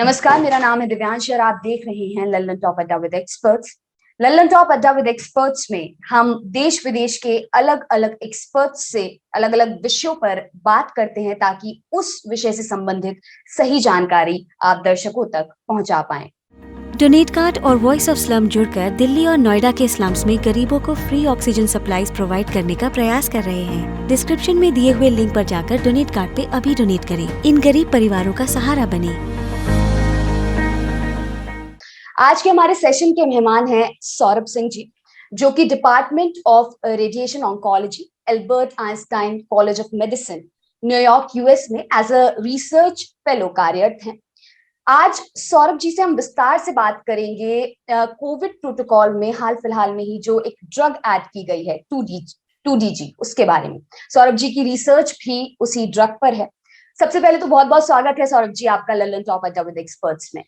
नमस्कार, मेरा नाम है दिव्यांश और आप देख रहे हैं लल्लन टॉप अड्डा विद एक्सपर्ट्स। लल्लन टॉप अड्डा विद एक्सपर्ट्स में हम देश विदेश के अलग अलग एक्सपर्ट्स से अलग अलग विषयों पर बात करते हैं ताकि उस विषय से संबंधित सही जानकारी आप दर्शकों तक पहुंचा पाएं। डोनेट कार्ड और वॉइस ऑफ स्लम जुड़कर दिल्ली और नोएडा के स्लम्स में गरीबों को फ्री ऑक्सीजन सप्लाईज प्रोवाइड करने का प्रयास कर रहे हैं। डिस्क्रिप्शन में दिए हुए लिंक पर जाकर डोनेट कार्ड पे अभी डोनेट करें। इन गरीब परिवारों का सहारा बने। आज के हमारे सेशन के मेहमान हैं सौरभ सिंह जी, जो कि department of radiation oncology, Albert Einstein college of medicine, New York US में एज अ रिसर्च फेलो कार्यरत हैं। आज सौरभ जी से हम विस्तार से बात करेंगे कोविड प्रोटोकॉल में हाल फिलहाल में ही जो एक ड्रग ऐड की गई है 2DG उसके बारे में। सौरभ जी की रिसर्च भी उसी ड्रग पर है। सबसे पहले तो बहुत बहुत स्वागत है सौरभ जी आपका लल्लन टॉप अड्डा विद एक्सपर्ट्स में।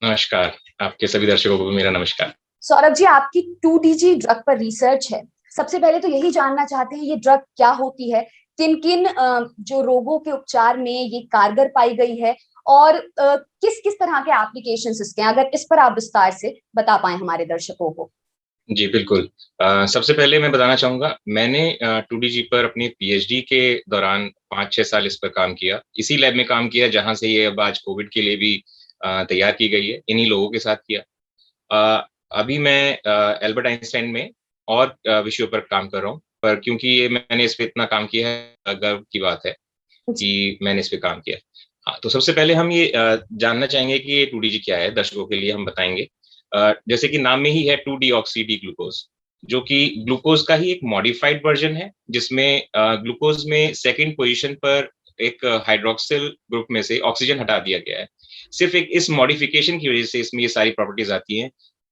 नमस्कार, आपके सभी दर्शकों को भी मेरा नमस्कार। सौरभ जी, आपकी 2DG ड्रग पर रिसर्च है। सबसे पहले तो यही जानना चाहते हैं ये ड्रग क्या होती है, किन किन जो रोगों के उपचार में ये कारगर पाई गई है और किस किस तरह के एप्लीकेशंस इसके हैं, अगर इस पर आप विस्तार से बता पाए हमारे दर्शकों को। जी बिल्कुल। सबसे पहले मैं बताना चाहूंगा, मैंने 2DG पर अपनी पीएचडी के दौरान 5-6 साल इस पर काम किया। इसी लैब में काम किया जहां से ये अब आज कोविड के लिए भी तैयार की गई है, इन्हीं लोगों के साथ किया। अभी मैं एल्बर्ट आइंस्टाइन में और विषयों पर काम कर रहा हूँ, पर क्योंकि ये मैंने इस पे इतना काम किया है, गर्व की बात है कि मैंने इस पे काम किया। हाँ, तो सबसे पहले हम ये जानना चाहेंगे कि ये 2DG क्या है, दर्शकों के लिए हम बताएंगे। जैसे कि नाम में ही है 2-डीऑक्सी डी ग्लूकोज, जो कि ग्लूकोज का ही एक मॉडिफाइड वर्जन है, जिसमें ग्लूकोज में सेकंड पोजीशन पर एक हाइड्रोक्सिल ग्रुप में से ऑक्सीजन हटा दिया गया है। सिर्फ एक इस मॉडिफिकेशन की वजह से इसमें ये सारी प्रॉपर्टीज आती हैं,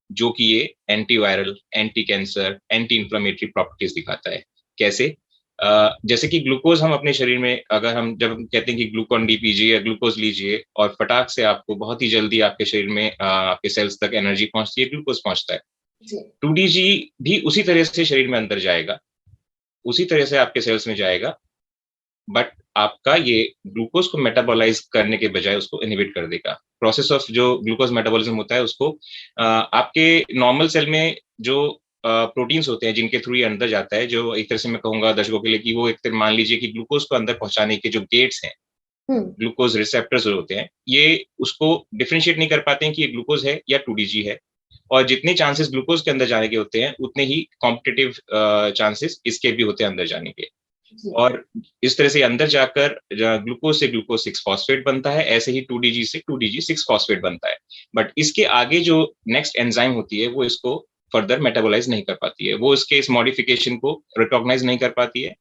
जो कि ये anti viral, anti cancer, anti inflammatory properties दिखाता है। कैसे? जैसे कि ग्लूकोज हम अपने शरीर में, अगर हम जब कहते हैं कि ग्लूकॉन डी पीजिए या ग्लूकोज लीजिए और फटाक से आपको बहुत ही जल्दी आपके शरीर में आपके सेल्स तक एनर्जी पहुंचती है, ग्लूकोज पहुंचता है। 2DG भी उसी तरह से शरीर में अंदर जाएगा, उसी तरह से आपके सेल्स में जाएगा, बट आपका ये ग्लूकोज को मेटाबोलाइज करने के बजाय उसको इनहिबिट कर देगा। प्रोसेस ऑफ जो ग्लूकोज मेटाबॉलिज्म होता है उसको आपके नॉर्मल सेल में जो प्रोटीन्स होते हैं जिनके थ्रू ये अंदर जाता है, जो एक तरह से मैं कहूंगा दर्शकों के लिए कि वो एक तरह मान लीजिए कि ग्लूकोज को अंदर पहुंचाने के जो गेट्स हैं, ग्लूकोज रिसेप्टर्स होते हैं, ये उसको डिफरेंशिएट नहीं कर पाते हैं कि ये ग्लूकोज है या 2DG है। और जितने चांसेस ग्लूकोज के अंदर जाने के होते हैं, उतने ही कॉम्पिटिटिव चांसेस इसके भी होते हैं अंदर जाने के। और इस तरह से अंदर जाकर ग्लूकोज से ग्लूकोज 6 फॉस्फेट बनता है, ऐसे ही 2DG से 2DG 6 फॉस्फेट बनता है। बट इसके आगे जो नेक्स्ट एंजाइम होती है वो इसको फर्दर मेटाबोलाइज नहीं कर पाती है, वो इसके इस मॉडिफिकेशन को रिकॉग्नाइज नहीं कर पाती है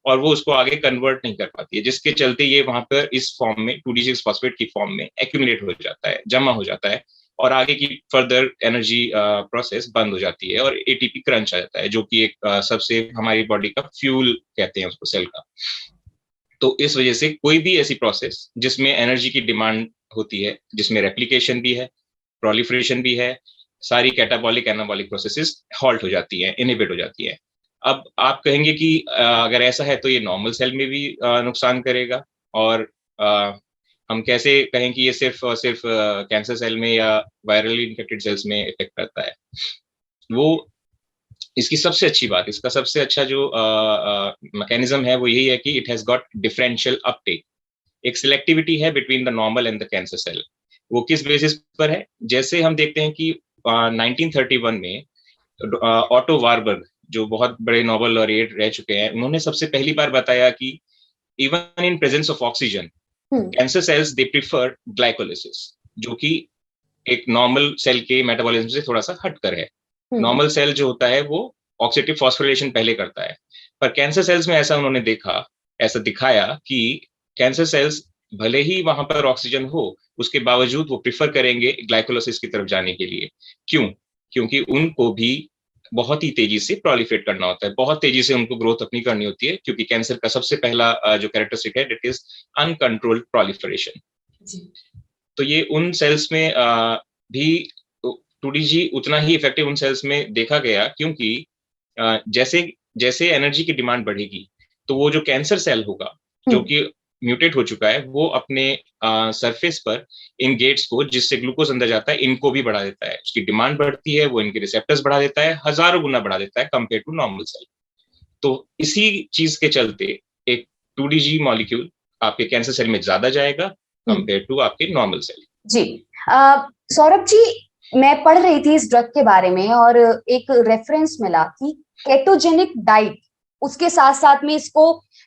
और वो उसको आगे कन्वर्ट नहीं कर पाती है, जिसके चलते ये वहां पर इस फॉर्म में 2DG फॉस्फेट की फॉर्म में एक्यूमुलेट हो जाता है, जमा हो जाता है और आगे की फर्दर एनर्जी प्रोसेस बंद हो जाती है और एटीपी क्रंच आ जाता है, जो कि एक सबसे हमारी बॉडी का फ्यूल कहते हैं उसको, सेल का। तो इस वजह से कोई भी ऐसी प्रोसेस जिसमें एनर्जी की डिमांड होती है, जिसमें रेप्लिकेशन भी है, प्रोलिफरेशन भी है, सारी कैटाबॉलिक एनाबॉलिक प्रोसेसेस हॉल्ट हो जाती है, इनहिबिट हो जाती है। अब आप कहेंगे कि अगर ऐसा है तो ये नॉर्मल सेल में भी नुकसान करेगा, और हम कैसे कहें कि ये सिर्फ और सिर्फ कैंसर सेल में या वायरली इन्फेक्टेड सेल्स में इफेक्ट करता है। वो इसकी सबसे अच्छी बात, इसका सबसे अच्छा जो मैकेनिज्म है वो यही है कि it has got differential uptake. एक सिलेक्टिविटी है between the normal and the cancer cell. वो किस बेसिस पर है? जैसे हम देखते हैं कि 1931 में ऑटो वारबर्ग, जो बहुत बड़े नोबेल लॉरिएट रह चुके हैं, उन्होंने सबसे पहली बार बताया कि even in presence of oxygen cancer cells they prefer glycolysis, जो कि एक नॉर्मल सेल के मेटाबॉलिज्म से थोड़ा सा हटकर है। नॉर्मल सेल जो होता है वो ऑक्सीडेटिव फॉस्फोरिलेशन पहले करता है, पर कैंसर सेल्स में ऐसा उन्होंने देखा, ऐसा दिखाया कि कैंसर सेल्स भले ही वहां पर ऑक्सीजन हो, उसके बावजूद वो प्रिफर करेंगे ग्लाइकोलिसिस की तरफ जाने के लिए। क्यों? क्योंकि उनको भी बहुत ही तेजी से प्रोलिफरेट करना होता है, बहुत तेजी से उनको ग्रोथ अपनी करनी होती है, क्योंकि कैंसर का सबसे पहला जो कैरेक्टरिस्टिक है इट इज अनकंट्रोल्ड प्रोलिफरेशन। तो ये उन सेल्स में भी 2DG उतना ही इफेक्टिव उन सेल्स में देखा गया, क्योंकि जैसे जैसे एनर्जी की डिमांड बढ़ेगी तो वो जो कैंसर सेल होगा, जो कि म्यूटेट हो चुका है वो अपने सरफेस पर इन गेट्स को, जिससे ग्लूकोज अंदर जाता है, इनको भी बढ़ा देता है, उसकी डिमांड बढ़ती है, वो इनके रिसेप्टर्स बढ़ा देता है, हजारों गुना बढ़ा देता है कंपेयर टू नॉर्मल सेल। तो इसी चीज के चलते एक 2DG मॉलिक्यूल आपके कैंसर सेल में ज्यादा जाएगा कंपेयर टू आपके नॉर्मल सेल। जी सौरभ जी, मैं पढ़ रही थी इस ड्रग के बारे में और एक रेफरेंस मिला कि केटोजेनिक डाइट, उसके साथ साथ में इसको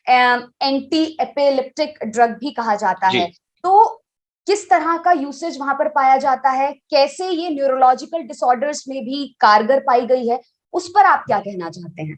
एंटी एपिलेप्टिक ड्रग भी कहा जाता है। तो किस तरह का यूसेज वहां पर पाया जाता है, कैसे ये न्यूरोलॉजिकल डिसऑर्डर्स में भी कारगर पाई गई है, उस पर आप क्या कहना चाहते हैं?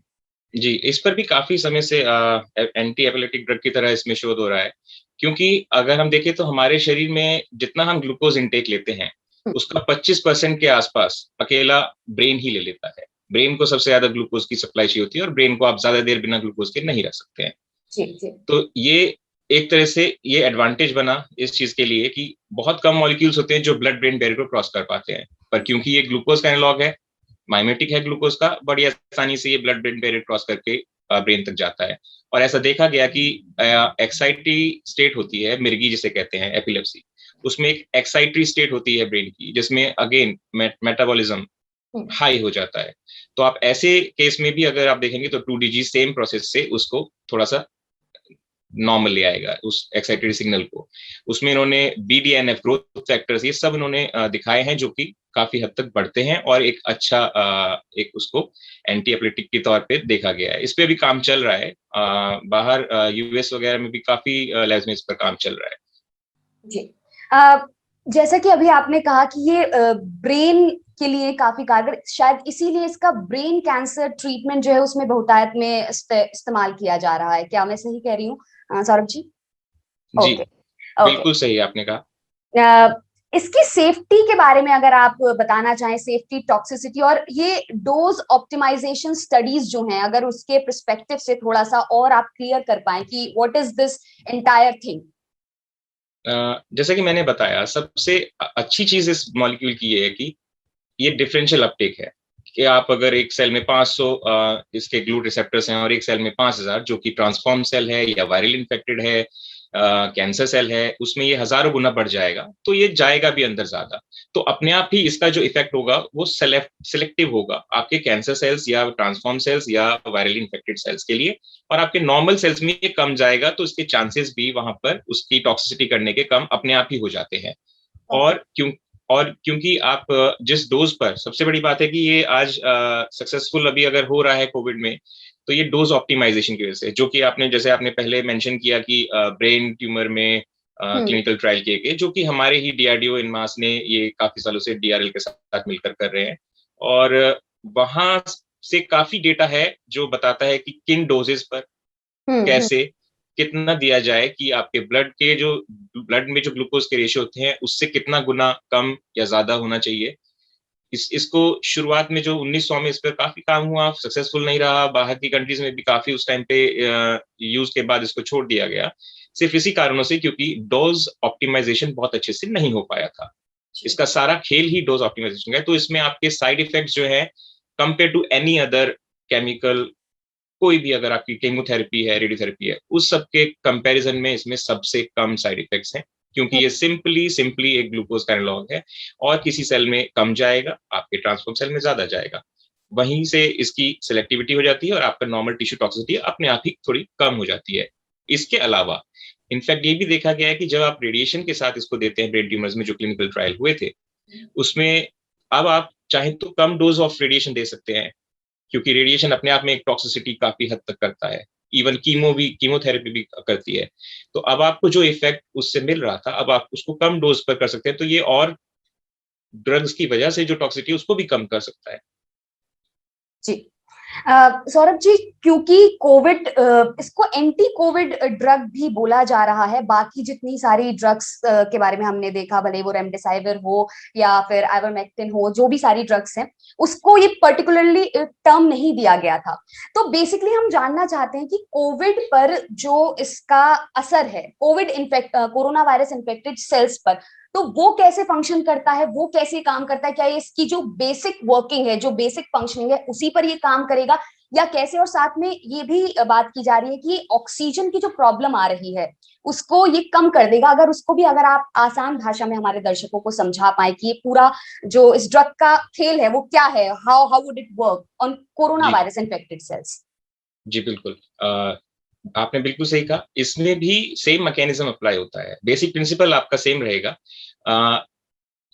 जी, इस पर भी काफी समय से एंटी एपिलेप्टिक ड्रग की तरह इसमें शोध हो रहा है, क्योंकि अगर हम देखें तो हमारे शरीर में जितना हम ग्लूकोज इनटेक लेते हैं उसका 25% के आसपास अकेला ब्रेन ही ले लेता है। ब्रेन को सबसे ज्यादा ग्लूकोज की सप्लाई चाहिए होती है और ब्रेन को आप ज्यादा देर बिना ग्लूकोज के नहीं रख सकते हैं। जी, जी। तो ये एक तरह से ये एडवांटेज बना इस चीज के लिए कि बहुत कम मॉलिक्यूल्स होते हैं जो ब्लड ब्रेन बैरियर को क्रॉस कर पाते हैं, पर क्योंकि ये ग्लूकोज का एनालॉग है, माइमेटिक है ग्लूकोज का, बड़ी आसानी से ये ब्लड ब्रेन बैरियर क्रॉस करके ब्रेन तक जाता है। और ऐसा देखा गया कि एक्साइटरी स्टेट होती है, मिर्गी जिसे कहते हैं एपिलेप्सी, उसमें एक एक्साइटरी स्टेट होती है ब्रेन की, जिसमें अगेन मेटाबॉलिज्म हाई हो जाता है। तो आप ऐसे केस में भी अगर आप देखेंगे तो 2DG सेम प्रोसेस से उसको थोड़ा सा नॉर्मल ले आएगा, उस एक्साइटेड सिग्नल को। उसमें इन्होंने BDNF ग्रोथ फैक्टर्स ये सब इन्होंने दिखाए हैं जो कि काफी हद तक बढ़ते हैं और एक अच्छा एक उसको एंटी एपिलेप्टिक के तौर पे देखा गया है। इस पे भी काम चल रहा है, बाहर US वगैरह में भी काफी लैब्स में इस पर काम चल रहा है। जी, जैसा कि अभी आपने कहा कि ये ब्रेन के लिए काफी कारगर, शायद इसीलिए इसका ब्रेन कैंसर ट्रीटमेंट जो है उसमें बहुतायत में इस्तेमाल किया जा रहा है। क्या मैं सही कह रही हूँ सौरभ जी? जी, ओके, बिल्कुल सही आपने कहा। इसकी सेफ्टी के बारे में अगर आप बताना चाहें, सेफ्टी, टॉक्सिसिटी और ये डोज ऑप्टिमाइजेशन स्टडीज जो हैं, अगर उसके पर्सपेक्टिव से थोड़ा सा और आप क्लियर कर पाए कि what is this entire thing. जैसा कि मैंने बताया, सबसे अच्छी चीज इस मॉलिक्यूल की ये है कि ये डिफरेंशियल अपटेक है कि आप अगर एक सेल में 500 इसके ग्लूट रिसेप्टर्स हैं और एक सेल में 5000, जो कि ट्रांसफॉर्म सेल है या वायरल इन्फेक्टेड है, कैंसर सेल है, उसमें ये हजारों गुना बढ़ जाएगा, तो ये जाएगा भी अंदर ज्यादा। तो अपने आप ही इसका जो इफेक्ट होगा वो सिलेक्टिव होगा आपके कैंसर सेल्स या ट्रांसफॉर्म सेल्स या वायरली इन्फेक्टेड सेल्स के लिए, और आपके नॉर्मल सेल्स में ये कम जाएगा, तो इसके चांसेस भी वहां पर उसकी टॉक्सिसिटी करने के कम अपने आप ही हो जाते हैं। और क्योंकि आप जिस डोज पर, सबसे बड़ी बात है कि ये आज सक्सेसफुल अभी अगर हो रहा है कोविड में, तो ये डोज ऑप्टिमाइजेशन की वजह से, जो कि आपने जैसे आपने पहले मेंशन किया कि ब्रेन ट्यूमर में क्लिनिकल ट्रायल किए गए, जो कि हमारे ही DRDO इनमास ने ये काफी सालों से DRL के साथ मिलकर कर रहे हैं, और वहां से काफी डेटा है जो बताता है कि किन डोजेस पर कैसे कितना दिया जाए कि आपके ब्लड में जो ग्लूकोज के रेशियो होते हैं उससे कितना गुना कम या ज्यादा होना चाहिए। इसको शुरुआत में जो 1900 में इस पर काफी काम हुआ, सक्सेसफुल नहीं रहा, बाहर की कंट्रीज में भी काफी उस टाइम पे यूज के बाद इसको छोड़ दिया गया, सिर्फ इसी कारणों से क्योंकि डोज ऑप्टिमाइजेशन बहुत अच्छे से नहीं हो पाया था। इसका सारा खेल ही डोज ऑप्टिमाइजेशन का है। तो इसमें आपके साइड इफेक्ट्स जो है compare to any other chemical, कोई भी अगर आपकी केमोथेरेपी है, रेडियोथेरेपी है, उस सब के कंपैरिजन में इसमें सबसे कम साइड इफेक्ट्स हैं, क्योंकि ये सिंपली एक ग्लूकोज का एनालॉग है और किसी सेल में कम जाएगा, आपके ट्रांसफॉर्म सेल में ज्यादा जाएगा, वहीं से इसकी सिलेक्टिविटी हो जाती है और आपका नॉर्मल टिश्यू टॉक्सिसिटी अपने आप ही थोड़ी कम हो जाती है। इसके अलावा इनफैक्ट ये भी देखा गया है कि जब आप रेडिएशन के साथ इसको देते हैं ब्रेन ट्यूमर्स में, जो क्लिनिकल ट्रायल हुए थे, उसमें अब आप चाहे तो कम डोज ऑफ रेडिएशन दे सकते हैं, क्योंकि रेडिएशन अपने आप में एक टॉक्सिसिटी काफी हद तक करता है, इवन कीमोथेरेपी भी करती है। तो अब आपको जो इफेक्ट उससे मिल रहा था, अब आप उसको कम डोज पर कर सकते हैं, तो ये और ड्रग्स की वजह से जो टॉक्सिसिटी है उसको भी कम कर सकता है। जी, सौरभ जी, क्योंकि कोविड, इसको एंटी कोविड ड्रग भी बोला जा रहा है, बाकी जितनी सारी ड्रग्स के बारे में हमने देखा, भले वो रेमडेसिविर हो या फिर आइवरमेक्टिन हो, जो भी सारी ड्रग्स हैं, उसको ये पर्टिकुलरली टर्म नहीं दिया गया था। तो बेसिकली हम जानना चाहते हैं कि कोविड पर जो इसका असर है, कोरोना वायरस इन्फेक्टेड सेल्स पर, तो वो कैसे फंक्शन करता है, वो कैसे काम करता है, क्या ये इसकी जो बेसिक वर्किंग है, जो बेसिक फंक्शनिंग है, उसी पर ये काम करेगा, या कैसे? और साथ में ये भी बात की जा रही है कि ऑक्सीजन की जो प्रॉब्लम आ रही है उसको ये कम कर देगा। अगर उसको भी अगर आप आसान भाषा में हमारे दर्शकों को समझा पाए कि ये पूरा जो इस ड्रग का खेल है वो क्या है, how how would it work on corona जी, वायरस इन्फेक्टेड सेल्स। जी बिल्कुल। आपने बिल्कुल सही कहा, इसमें भी सेम मैकेनिज्म अप्लाई होता है, बेसिक प्रिंसिपल आपका सेम रहेगा।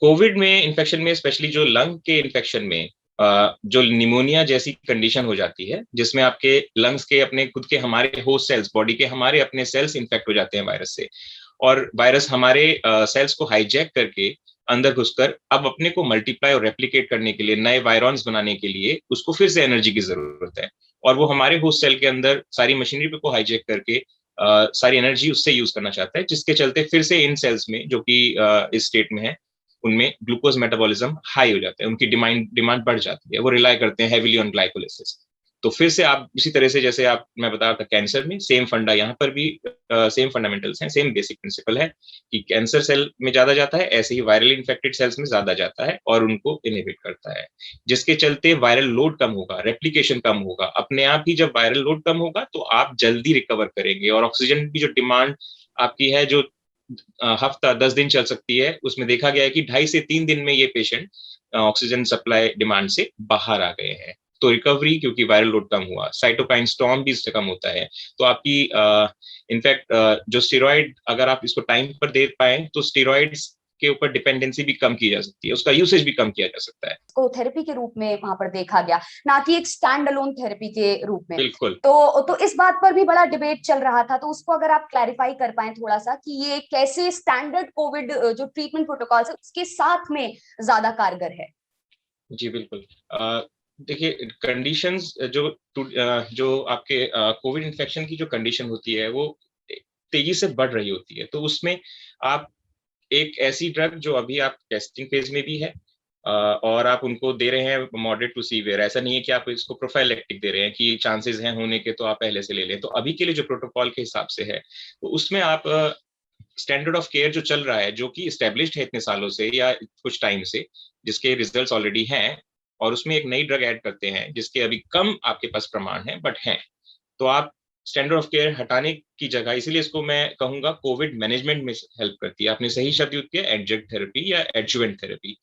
कोविड में इन्फेक्शन में स्पेशली जो लंग के इन्फेक्शन में जो निमोनिया जैसी कंडीशन हो जाती है, जिसमें आपके लंग्स के अपने खुद के हमारे होस्ट सेल्स, बॉडी के हमारे अपने सेल्स इन्फेक्ट हो जाते हैं वायरस से, और वायरस हमारे सेल्स को हाईजैक करके अंदर घुसकर अब अपने को मल्टीप्लाई और रेप्लिकेट करने के लिए, नए वायरॉन्स बनाने के लिए उसको फिर से एनर्जी की जरूरत है, और वो हमारे होस्ट सेल के अंदर सारी मशीनरी को हाईजैक करके सारी एनर्जी उससे यूज करना चाहता है, जिसके चलते फिर से इन सेल्स में जो कि इस स्टेट में है उनमें ग्लूकोज मेटाबॉलिज्म हाई हो जाता है, उनकी डिमांड बढ़ जाती है, वो रिलाई करते हैं हेवीली ऑन ग्लाइकोलिसिस। तो फिर से आप इसी तरह से, जैसे आप मैं बता रहा था कैंसर में सेम फंडा, यहाँ पर भी सेम फंडामेंटल्स हैं, सेम बेसिक प्रिंसिपल है कि कैंसर सेल में ज्यादा जाता है, ऐसे ही वायरल इन्फेक्टेड सेल्स में ज्यादा जाता है और उनको इनहिबिट करता है, जिसके चलते वायरल लोड कम होगा, रेप्लिकेशन कम होगा। अपने आप ही जब वायरल लोड कम होगा तो आप जल्दी रिकवर करेंगे, और ऑक्सीजन की जो डिमांड आपकी है, जो हफ्ता 10 दिन चल सकती है, उसमें देखा गया है कि 2.5 से 3 दिन में ये पेशेंट ऑक्सीजन सप्लाई डिमांड से बाहर आ गए हैं। तो रिकवरी, क्योंकि वायरल लोड कम हुआ, साइटोकाइन स्टॉर्म भी इससे कम होता है। तो आपकी इनफैक्ट जो स्टेरॉइड, अगर आप इसको टाइम पर दे पाए तो स्टेरॉइड्स के ऊपर डिपेंडेंसी भी कम की जा सकती है, उसका यूसेज भी कम किया जा सकता है। को थेरेपी के रूप में वहां पर देखा गया, ना कि एक स्टैंड अलोन थेरेपी के रूप में। बिल्कुल। तो इस बात पर भी बड़ा डिबेट चल रहा था, तो उसको अगर आप क्लैरिफाई कर पाए थोड़ा सा कि ये कैसे स्टैंडर्ड कोविड जो ट्रीटमेंट प्रोटोकॉल है उसके साथ में ज्यादा कारगर है। जी बिल्कुल। देखिए, कंडीशंस जो आपके कोविड इन्फेक्शन की जो कंडीशन होती है वो तेजी से बढ़ रही होती है, तो उसमें आप एक ऐसी ड्रग जो अभी आप टेस्टिंग फेज में भी है, और आप उनको दे रहे हैं मॉडरेट टू सीवियर, ऐसा नहीं है कि आप इसको प्रोफाइलेक्टिक दे रहे हैं कि चांसेस हैं होने के तो आप पहले से ले लें। तो अभी के लिए जो प्रोटोकॉल के हिसाब से है, तो उसमें आप स्टैंडर्ड ऑफ केयर जो चल रहा है, जो कि इस्टेब्लिश्ड है इतने सालों से या कुछ टाइम से, जिसके रिजल्ट्स ऑलरेडी हैं, और उसमें एक नई ड्रग ऐड करते हैं जिसके अभी कम आपके पास प्रमाण है बट हैं, तो आप स्टैंडर्ड ऑफ केयर हटाने की जगह, इसीलिए इसको मैं कहूंगा कोविड मैनेजमेंट में हेल्प करती है। आपने सही शब्द यूज किया, एडजंक्ट थेरेपी या एडजुवेंट थेरेपी,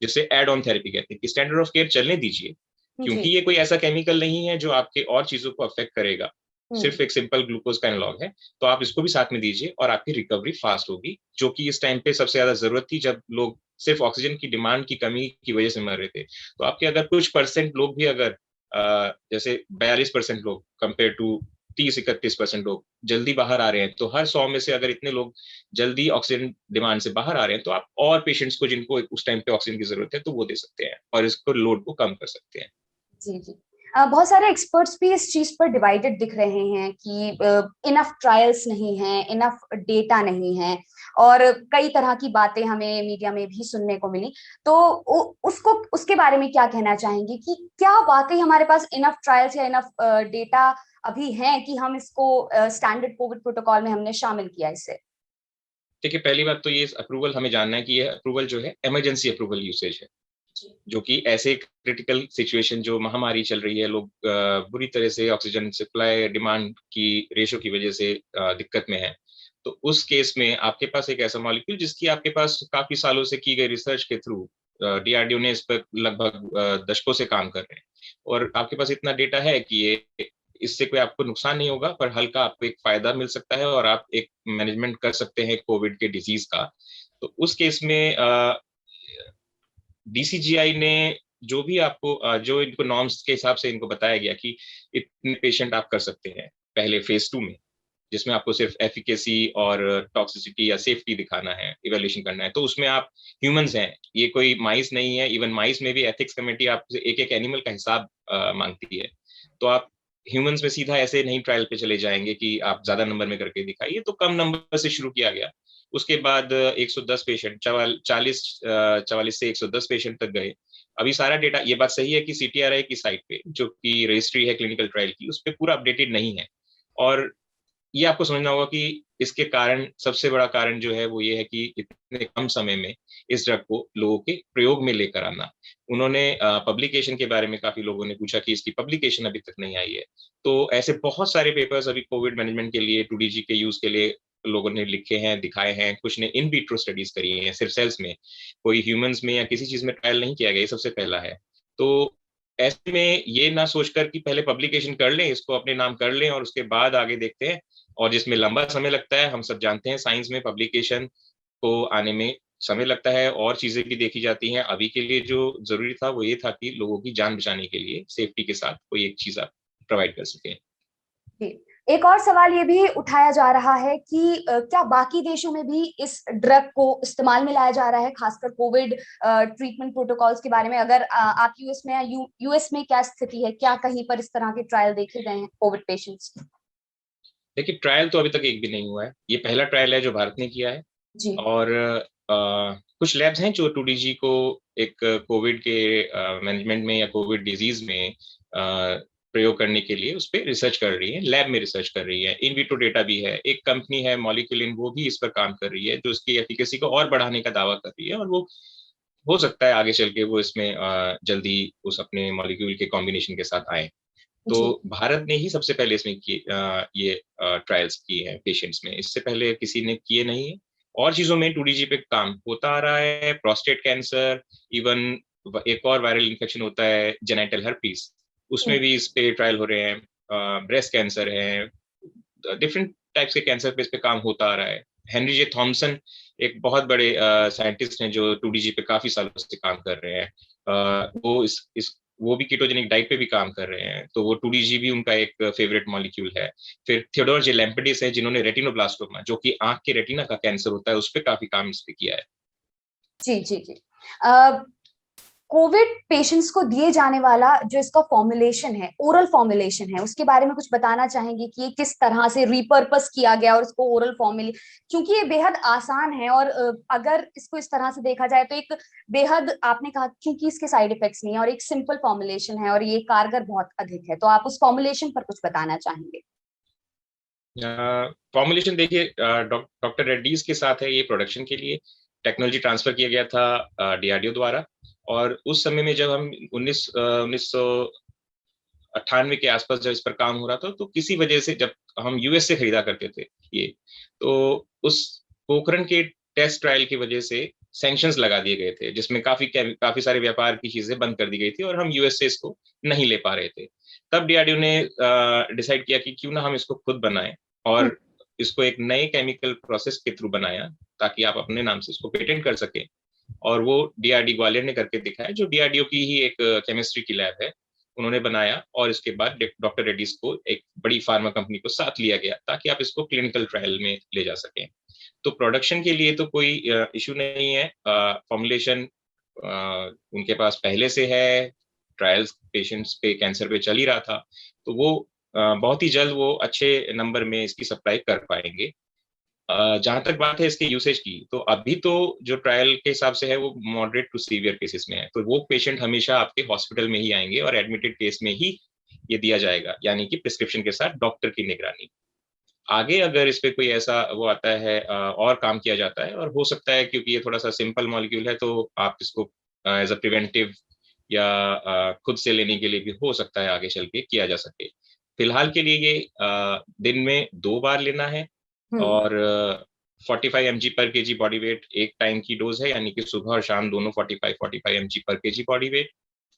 जिसे एड ऑन थेरेपी कहते हैं, कि स्टैंडर्ड ऑफ केयर चलने दीजिए, जी। क्योंकि ये कोई ऐसा केमिकल नहीं है जो आपके और चीजों को अफेक्ट करेगा, हम्म। सिर्फ एक सिंपल ग्लूकोज का एनालॉग है। तो आप इसको भी साथ में दीजिए और आपकी रिकवरी फास्ट होगी, जो कि इस टाइम पे सबसे ज्यादा जरूरत थी, जब लोग सिर्फ ऑक्सीजन की डिमांड की कमी की वजह से मर रहे थे। तो आपके अगर कुछ परसेंट लोग भी अगर जैसे 42% लोग कंपेयर टू 30-31% लोग जल्दी बाहर आ रहे हैं, तो हर 100 में से अगर इतने लोग जल्दी ऑक्सीजन डिमांड से बाहर आ रहे हैं, तो आप और पेशेंट्स को जिनको उस टाइम पे ऑक्सीजन की जरूरत है तो वो दे सकते हैं और इसको लोड को कम कर सकते हैं। जी जी। बहुत सारे एक्सपर्ट्स भी इस चीज पर डिवाइडेड दिख रहे हैं कि इनफ ट्रायल्स नहीं है, इनफ डेटा नहीं है, और कई तरह की बातें हमें मीडिया में भी सुनने को मिली। तो उसको उसके बारे में क्या कहना चाहेंगे कि क्या वाकई हमारे पास इनफ ट्रायल्स या इनफ डेटा अभी हैं कि हम इसको स्टैंडर्ड कोविड प्रोटोकॉल में हमने शामिल किया इसे? देखिए, पहली बात तो ये अप्रूवल हमें जानना है कि ये अप्रूवल जो है इमरजेंसी अप्रूवल यूसेज है, जो कि ऐसे क्रिटिकल सिचुएशन जो महामारी चल रही है, लोग बुरी तरह से ऑक्सीजन सप्लाई डिमांड की रेशो की वजह से दिक्कत में है, तो उस केस में आपके पास एक ऐसा मॉलिक्यूल जिसकी आपके पास काफी सालों से की गई रिसर्च के थ्रू डीआरडीओ ने इस पर लगभग दशकों से काम कर रहे हैं, और आपके पास इतना डेटा है कि ये इससे कोई आपको नुकसान नहीं होगा, पर हल्का आपको एक फायदा मिल सकता है और आप एक मैनेजमेंट कर सकते हैं कोविड के डिजीज का। तो उस केस में डीसीजीआई ने जो भी आपको जो इनको नॉर्म्स के हिसाब से इनको बताया गया कि इतने पेशेंट आप कर सकते हैं पहले फेज 2 में, जिसमें आपको सिर्फ एफिकेसी और टॉक्सिसिटी या सेफ्टी दिखाना है, इवैल्यूएशन करना है, तो उसमें आप ह्यूमंस हैं, ये कोई माइस नहीं है। इवन माइस में भी एथिक्स कमेटी आपसे एक एक एनिमल का हिसाब मांगती है, तो आप ह्यूमंस में सीधा ऐसे नहीं ट्रायल पे चले जाएंगे कि आप ज्यादा नंबर में करके दिखाइए। तो कम नंबर से शुरू किया गया, उसके बाद 110 पेशेंट, 44 से 110 पेशेंट तक गए। अभी सारा डेटा, ये बात सही है कि सीटीआरआई की साइट पे जो कि रजिस्ट्री है क्लिनिकल ट्रायल की, उस पर पूरा अपडेटेड नहीं है, और ये आपको समझना होगा कि इसके कारण सबसे बड़ा कारण जो है वो ये है कि इतने कम समय में इस ड्रग को लोगों के प्रयोग में लेकर आना। उन्होंने पब्लिकेशन के बारे में काफी लोगों ने पूछा कि इसकी पब्लिकेशन अभी तक नहीं आई है। तो ऐसे बहुत सारे पेपर्स अभी कोविड मैनेजमेंट के लिए 2DG के यूज के लिए लोगों ने लिखे हैं, दिखाए हैं। कुछ ने इन विट्रो स्टडीज करी हैं सिर्फ सेल्स में, कोई ह्यूमंस में या किसी चीज में ट्रायल नहीं किया गया, ये सबसे पहला है। तो ऐसे में ये ना सोचकर कि पहले पब्लिकेशन कर लें, इसको अपने नाम कर लें और उसके बाद आगे देखते हैं, और जिसमें लंबा समय लगता है। हम सब जानते हैं साइंस में पब्लिकेशन को आने में समय लगता है और चीजें भी देखी जाती हैं। अभी के लिए जो जरूरी था वो ये था कि लोगों की जान बचाने के लिए सेफ्टी के साथ कोई एक चीज आप प्रोवाइड कर सकें। जी। एक और सवाल ये भी उठाया जा रहा है कि क्या बाकी देशों में भी इस ड्रग को इस्तेमाल में लाया जा रहा है, खासकर कोविड ट्रीटमेंट प्रोटोकॉल्स के बारे में? अगर आप यूएस में या यूएस में क्या स्थिति है, क्या कहीं पर इस तरह के ट्रायल देखे गए हैं कोविड पेशेंट्स? देखिए, ट्रायल तो अभी तक एक भी नहीं हुआ है, ये पहला ट्रायल है जो भारत ने किया है। जी। और कुछ लैब्स हैं जो 2DG को एक कोविड के मैनेजमेंट में या कोविड डिजीज में प्रयोग करने के लिए उस पर रिसर्च कर रही है, लैब में रिसर्च कर रही है। इन विट्रो डेटा भी है, एक कंपनी है मॉलिक्यूलिन, वो भी इस पर काम कर रही है, जो इसकी एफिकेसी को और बढ़ाने का दावा कर रही है। और वो हो सकता है आगे चल के वो इसमें जल्दी उस अपने मॉलिक्यूल के कॉम्बिनेशन के साथ आए। तो जी। भारत ने ही सबसे पहले इसमें ये ट्रायल्स किए हैं पेशेंट्स में, इससे पहले किसी ने किए नहीं है। और चीजों में 2DG पे काम होता आ रहा है, प्रोस्टेट कैंसर, इवन एक और वायरल इन्फेक्शन होता है जेनाइटल हर्पीस, उसमें भी इस पे ट्रायल हो रहे हैं। ब्रेस्ट कैंसर है, डिफरेंट टाइप्स के कैंसर पे इस पे काम होता आ रहा है। हेनरी जे थॉमसन एक बहुत बड़े साइंटिस्ट हैं जो 2DG पे काफी सालों से काम कर रहे हैं। वो भी कीटोजेनिक डाइट पे भी काम कर रहे हैं, तो वो 2DG भी उनका एक फेवरेट मॉलिक्यूल है। फिर थियोडोर जे लैम्पेडिस है जिन्होंने रेटिनोब्लास्टोमा, जो कि आंख के रेटिना का कैंसर होता है, उस पर काफी काम इस पे किया है। जी जी जी। कोविड पेशेंट्स को दिए जाने वाला जो इसका फॉर्मुलेशन है, ओरल फॉर्मुलेशन है, उसके बारे में कुछ बताना चाहेंगे कि ये किस तरह से रिपर्पस किया गया और इसको ओरल फॉर्मुले, क्योंकि ये बेहद आसान है और अगर इसको इस तरह से देखा जाए तो एक बेहद, आपने कहा क्योंकि इसके साइड इफेक्ट्स नहीं है और एक सिंपल फॉर्मुलेशन है और ये कारगर बहुत अधिक है, तो आप उस फॉर्मुलेशन पर कुछ बताना चाहेंगे? फॉर्मुलेशन देखिए, डॉक्टर रेड्डीज के साथ है ये प्रोडक्शन के लिए। टेक्नोलॉजी ट्रांसफर किया गया था DRDO द्वारा, और उस समय में जब हम 1998 के आसपास जब इस पर काम हो रहा था, तो किसी वजह से जब हम US से खरीदा करते थे ये, तो उस पोखरण के टेस्ट ट्रायल की वजह से सैंक्शंस लगा दिए गए थे, जिसमें काफी सारे व्यापार की चीजें बंद कर दी गई थी और हम US से इसको नहीं ले पा रहे थे। तब DRDO ने डिसाइड किया कि क्यों ना हम इसको खुद बनाएं, और इसको एक नए केमिकल प्रोसेस के थ्रू बनाया ताकि आप अपने नाम से इसको पेटेंट कर सके। और वो DRD ग्वालियर ने करके दिखाया, जो DRDO की ही एक केमिस्ट्री की लैब है, उन्होंने बनाया। और इसके बाद डॉक्टर रेड्डीज को एक बड़ी फार्मा कंपनी को साथ लिया गया ताकि आप इसको क्लिनिकल ट्रायल में ले जा सकें। तो प्रोडक्शन के लिए तो कोई इशू नहीं है, फॉर्मुलेशन उनके पास पहले से है, ट्रायल्स पेशेंट्स पे कैंसर पे चल ही रहा था, तो वो बहुत ही जल्द वो अच्छे नंबर में इसकी सप्लाई कर पाएंगे। जहां तक बात है इसके यूसेज की, तो अभी तो जो ट्रायल के हिसाब से है वो मॉडरेट टू सीवियर केसेस में है, तो वो पेशेंट हमेशा आपके हॉस्पिटल में ही आएंगे और एडमिटेड केस में ही ये दिया जाएगा, यानी कि प्रिस्क्रिप्शन के साथ डॉक्टर की निगरानी। आगे अगर इस पे कोई ऐसा वो आता है और काम किया जाता है, और हो सकता है क्योंकि ये थोड़ा सा सिंपल मॉलिक्यूल है, तो आप इसको एज अ प्रिवेंटिव या खुद से लेने के लिए भी हो सकता है आगे चल के किया जा सके। फिलहाल के लिए ये दिन में 2 बार लेना है, और 45 mg पर केजी बॉडी वेट एक टाइम की डोज है, यानी कि सुबह और शाम दोनों 45 mg पर केजी बॉडी वेट,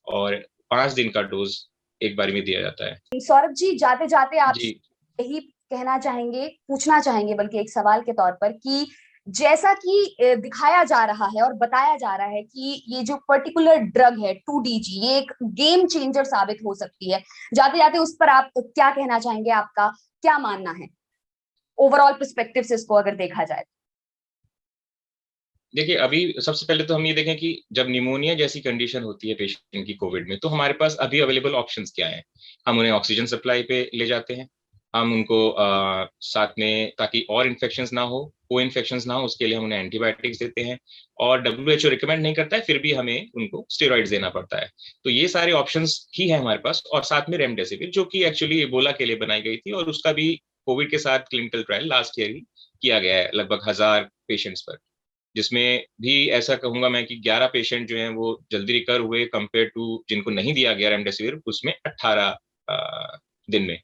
और 5 दिन का डोज एक बार में दिया जाता है। सौरभ जी, जाते जाते आप जी, यही कहना चाहेंगे, पूछना चाहेंगे बल्कि एक सवाल के तौर पर, कि जैसा कि दिखाया जा रहा है और बताया जा रहा है कि ये जो पर्टिकुलर ड्रग है 2DG, ये एक गेम चेंजर साबित हो सकती है, जाते जाते उस पर आप क्या कहना चाहेंगे? आपका क्या मानना है ओवरऑल पर्सपेक्टिव से इसको अगर देखा जाए? देखिए, अभी सबसे पहले तो हम ये देखें कि जब निमोनिया जैसी कंडीशन होती है पेशेंट की कोविड में, तो हमारे पास अभी अवेलेबल ऑप्शंस क्या हैं? हम उन्हें ऑक्सीजन सप्लाई पे ले जाते हैं, हम उनको साथ में, ताकि और इन्फेक्शंस ना हो, को इन्फेक्शंस ना हो, उसके लिए हम उन्हें एंटीबायोटिक्स देते हैं, और WHO रिकमेंड नहीं करता है, फिर भी हमें उनको स्टेरॉइड्स देना पड़ता है। तो ये सारे ऑप्शंस ही है हमारे पास, और साथ में रेमडेसिविर, जो कि एक्चुअली एबोला के लिए बनाई गई थी, और उसका भी कोविड के साथ क्लिनिकल ट्रायल लास्ट ईयर ही किया गया है लगभग 1000 पेशेंट्स पर, जिसमें भी ऐसा कहूंगा मैं कि 11 पेशेंट जो हैं वो जल्दी रिकवर हुए कंपेयर टू जिनको नहीं दिया गया रेमडेसिविर, उसमें 18 दिन में।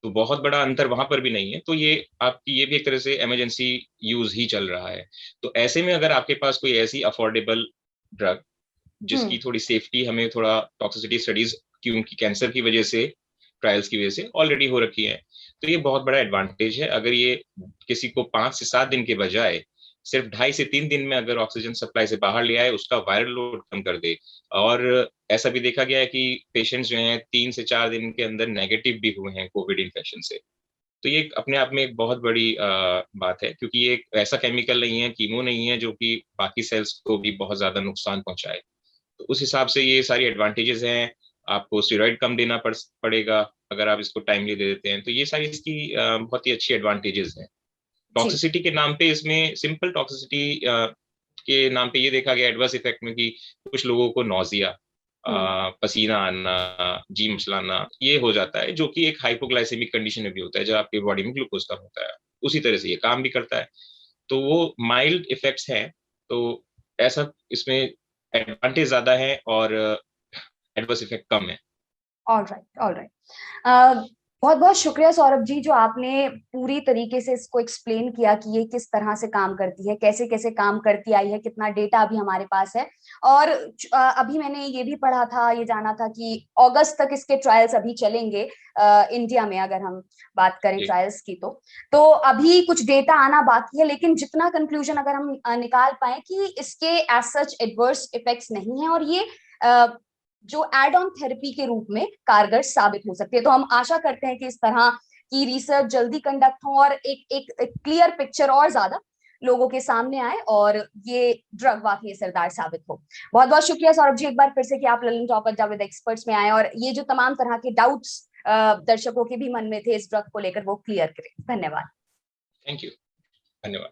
तो बहुत बड़ा अंतर वहां पर भी नहीं है। तो ये आपकी ये भी एक तरह से इमरजेंसी यूज ही चल रहा है। तो ऐसे में अगर आपके पास कोई ऐसी अफोर्डेबल ड्रग जिसकी थोड़ी सेफ्टी, हमें थोड़ा टॉक्सिसिटी स्टडीज क्योंकि कैंसर की वजह से, ट्रायल्स की वजह से ऑलरेडी हो रखी है, तो ये बहुत बड़ा एडवांटेज है। अगर ये किसी को 5 से 7 दिन के बजाय सिर्फ 2.5 से 3 दिन में अगर ऑक्सीजन सप्लाई से बाहर ले आए, उसका वायरल लोड कम कर दे, और ऐसा भी देखा गया है कि पेशेंट्स जो हैं 3 से 4 दिन के अंदर नेगेटिव भी हुए हैं कोविड इन्फेक्शन से। तो ये अपने आप में एक बहुत बड़ी बात है, क्योंकि ये एक ऐसा केमिकल नहीं है, कीमो नहीं है जो कि बाकी सेल्स को भी बहुत ज्यादा नुकसान पहुंचाए। तो उस हिसाब से ये सारी एडवांटेजेस हैं। आपको स्टेरॉइड कम देना पड़ेगा अगर आप इसको टाइमली दे देते हैं, तो ये सारी इसकी बहुत ही अच्छी एडवांटेजेस हैं। जी। टॉक्सिसिटी के नाम पे इसमें, सिंपल टॉक्सिसिटी के नाम पे ये देखा गया एडवर्स इफेक्ट में कि कुछ लोगों को नौजिया, पसीना आना, जी मचलाना, ये हो जाता है, जो कि एक हाइपोग्लाइसेमिक कंडीशन में भी होता है, जब आपके बॉडी में ग्लूकोज कम होता है। उसी तरह से ये काम भी करता है। तो वो माइल्ड इफेक्ट्स हैं। तो ऐसा इसमें एडवांटेज ज्यादा है और एडवर्स इफेक्ट कम है। Alright, alright. बहुत बहुत शुक्रिया सौरभ जी, जो आपने पूरी तरीके से इसको एक्सप्लेन किया कि ये किस तरह से काम करती है, कैसे कैसे काम करती आई है, कितना डेटा अभी हमारे पास है। और अभी मैंने ये भी पढ़ा था, ये जाना था कि अगस्त तक इसके ट्रायल्स अभी चलेंगे इंडिया में, अगर हम बात करें ट्रायल्स की। तो अभी कुछ डेटा आना बाकी है, लेकिन जितना कंक्लूजन अगर हम निकाल पाए कि इसके एज सच एडवर्स इफेक्ट्स नहीं है, और ये जो एड ऑन थेरेपी के रूप में कारगर साबित हो सकती है। तो हम आशा करते हैं कि इस तरह की रिसर्च जल्दी कंडक्ट हो और एक क्लियर पिक्चर और ज्यादा लोगों के सामने आए और ये ड्रग वाकई असरदार साबित हो। बहुत बहुत शुक्रिया सौरभ जी एक बार फिर से कि आप ललन टॉप विद एक्सपर्ट्स में आए और ये जो तमाम तरह के डाउट्स दर्शकों के भी मन में थे इस ड्रग को लेकर, वो क्लियर करें। धन्यवाद। Thank you. धन्यवाद।